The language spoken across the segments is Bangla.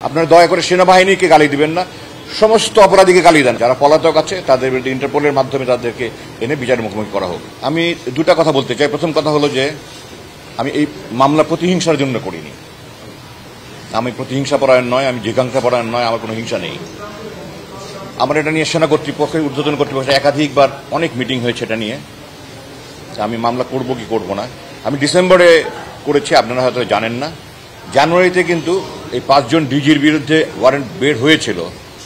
আপনারা দয়া করে সেনাবাহিনীকে গালি দিবেন না, সমস্ত অপরাধীকে গালি দেন। যারা পলাতক আছে তাদের বিরুদ্ধে ইন্টারপোলের মাধ্যমে তাদেরকে এনে বিচারের মুখোমুখি করা হোক। আমি দুটা কথা বলতে চাই। প্রথম কথা হলো যে আমি এই মামলা প্রতিহিংসার জন্য করিনি। আমি প্রতিহিংসা পরায়ণ নয়, আমি জিজ্ঞাসা পরায়ণ নয়, আমার কোনো হিংসা নেই। আমার এটা নিয়ে সেনা কর্তৃপক্ষের ঊর্ধ্বতন কর্তৃপক্ষের একাধিকবার অনেক মিটিং হয়েছে এটা নিয়ে। আমি মামলা করব কি করব না। আমি ডিসেম্বরে করেছি, আপনারা হয়তো জানেন না। জানুয়ারিতে কিন্তু এই 5 জন ডিজির বিরুদ্ধে ওয়ারেন্ট বের হয়েছিল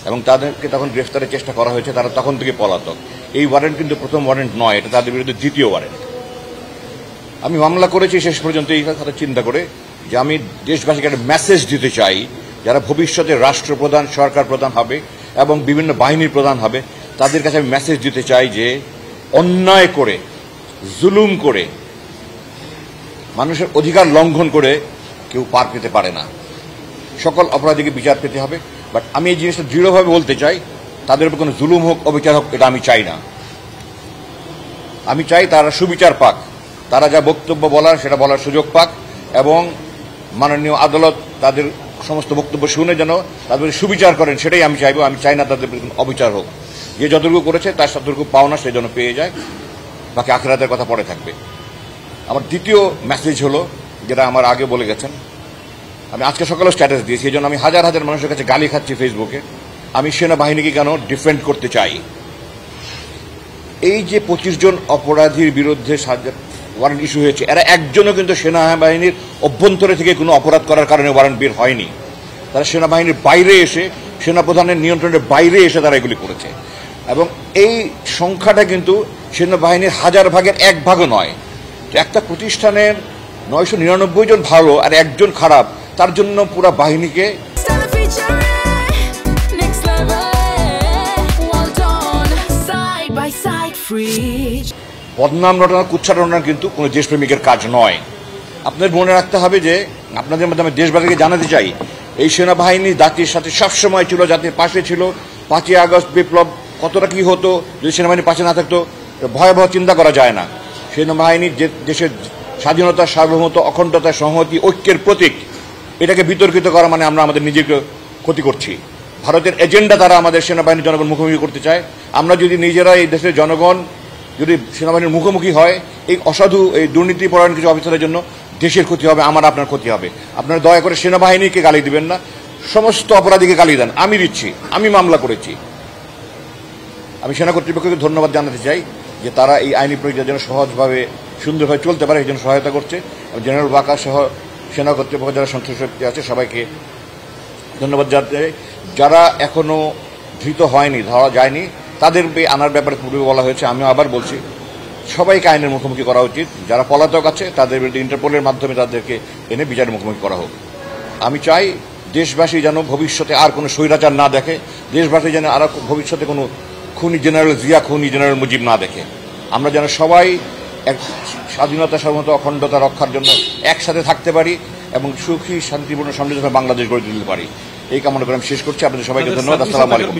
এবং তাদেরকে তখন গ্রেফতারের চেষ্টা করা হয়েছে। তারা তখন থেকে পলাতক। এই ওয়ারেন্ট কিন্তু প্রথম ওয়ারেন্ট নয়, এটা তাদের বিরুদ্ধে দ্বিতীয় ওয়ারেন্ট। আমি মামলা করেছি শেষ পর্যন্ত এই কথা চিন্তা করে যে আমি দেশবাসীকে একটা মেসেজ দিতে চাই, যারা ভবিষ্যতে রাষ্ট্রপ্রধান, সরকার প্রধান হবে এবং বিভিন্ন বাহিনীর প্রধান হবে, তাদের কাছে আমি মেসেজ দিতে চাই যে অন্যায় করে, জুলুম করে, মানুষের অধিকার লঙ্ঘন করে কেউ পার পেতে পারে না। সকল অপরাধীকে বিচার পেতে হবে। বাট আমি এই জিনিসটা দৃঢ়ভাবে বলতে চাই, তাদের উপর কোনো জুলুম হোক, অবিচার হোক, এটা আমি চাই না। আমি চাই তারা সুবিচার পাক, তারা যা বক্তব্য বলার সেটা বলার সুযোগ পাক এবং মাননীয় আদালত তাদের সমস্ত বক্তব্য শুনে যেন তাদের সুবিচার করেন, সেটাই আমি চাইব। আমি চাই না তাদের অবিচার হোক। যে যতটুকু করেছে তার ততটুকু পাওনা সে যেন পেয়ে যায়, বাকি আখিরাতের কথা পরে থাকবে। আমার দ্বিতীয় মেসেজ হলো, যেটা আমার আগে বলে গেছেন, আমি আজকে সকালে স্ট্যাটাস দিয়েছি, এই জন্য আমি হাজার হাজার মানুষের কাছে গালি খাচ্ছি ফেসবুকে। আমি সেনাবাহিনীকে কেন ডিফেন্ড করতে চাই। এই যে 25 জন অপরাধীর বিরুদ্ধে ওয়ারেন্ট ইস্যু হয়েছে, এরা একজনও কিন্তু সেনাবাহিনীর অভ্যন্তরে থেকে কোনো অপরাধ করার কারণে ওয়ারেন্ট বের হয়নি। তারা সেনাবাহিনীর বাইরে এসে, সেনাপ্রধানের নিয়ন্ত্রণের বাইরে এসে তারা এগুলি করেছে। এবং এই সংখ্যাটা কিন্তু সেনাবাহিনীর 1000 ভাগের 1 ভাগও নয়। একটা প্রতিষ্ঠানের 999 জন ভালো আর একজন খারাপ, তার জন্য পুরা বাহিনীকে বদনাম রটনা, কুচ্ছা রটনা কিন্তু কোনো দেশপ্রেমিকের কাজ নয়। আপনাদের মনে রাখতে হবে যে আপনাদের মধ্যে আমি দেশবাসীকে জানাতে চাই, এই সেনাবাহিনী জাতির সাথে সবসময় ছিল, জাতির পাশে ছিল। 5ই আগস্ট বিপ্লব কতটা কি হতো যদি সেনাবাহিনী পাশে না থাকতো, ভয়াবহ চিন্তা করা যায় না। সেনাবাহিনী যে দেশের স্বাধীনতা, সার্বভৌমত্ব, অখণ্ডতা, সংহতি, ঐক্যের প্রতীক, এটাকে বিতর্কিত করা মানে আমরা আমাদের নিজেকে ক্ষতি করছি। ভারতের এজেন্ডা তারা আমাদের সেনাবাহিনীর জনগণ মুখোমুখি করতে চায়। আমরা যদি নিজেরা এই দেশের জনগণ যদি সেনাবাহিনীর মুখোমুখি হয়, এই অসাধু, এই দুর্নীতিপরায়ণ কিছু অফিসারের জন্য দেশের ক্ষতি হবে, আমার আপনার ক্ষতি হবে। আপনারা দয়া করে সেনাবাহিনীকে গালি দিবেন না, সমস্ত অপরাধীকে গালি দেন। আমি দিচ্ছি, আমি মামলা করেছি। আমি সেনা কর্তৃপক্ষকে ধন্যবাদ জানাতে চাই যে তারা এই আইনি প্রক্রিয়া যেন সহজভাবে, সুন্দরভাবে চলতে পারে, এই জন্য সহায়তা করছে। জেনারেল ওয়াকার সহ সেনা কর্তৃপক্ষ যারা সংশ্লিষ্ট আছে সবাইকে ধন্যবাদ জানাতে চাই। যারা এখনো ধৃত হয়নি, ধরা যায়নি, তাদের আনার ব্যাপারে পূর্বে বলা হয়েছে। আমিও আবার বলছি, সবাইকে আইনের মুখোমুখি করা উচিত। যারা পলাতক আছে তাদের বিরুদ্ধে ইন্টারপোলের মাধ্যমে তাদেরকে এনে বিচারের মুখোমুখি করা হোক। আমি চাই দেশবাসী যেন ভবিষ্যতে আর কোনো স্বৈরাচার না দেখে, দেশবাসী যেন আর ভবিষ্যতে কোনো খুনি জেনারেল জিয়া, খুনি জেনারেল মুজিব না দেখে। আমরা যেন সবাই এক স্বাধীনতা, সার্বভৌমত্ব, অখণ্ডতা রক্ষার জন্য একসাথে থাকতে পারি এবং সুখী, শান্তিপূর্ণ, সমৃদ্ধ বাংলাদেশ গড়ে তুলতে পারি। এই কামনা করে আমি শেষ করছি। আপনাদের সবাইকে ধন্যবাদ। আসসালামু আলাইকুম।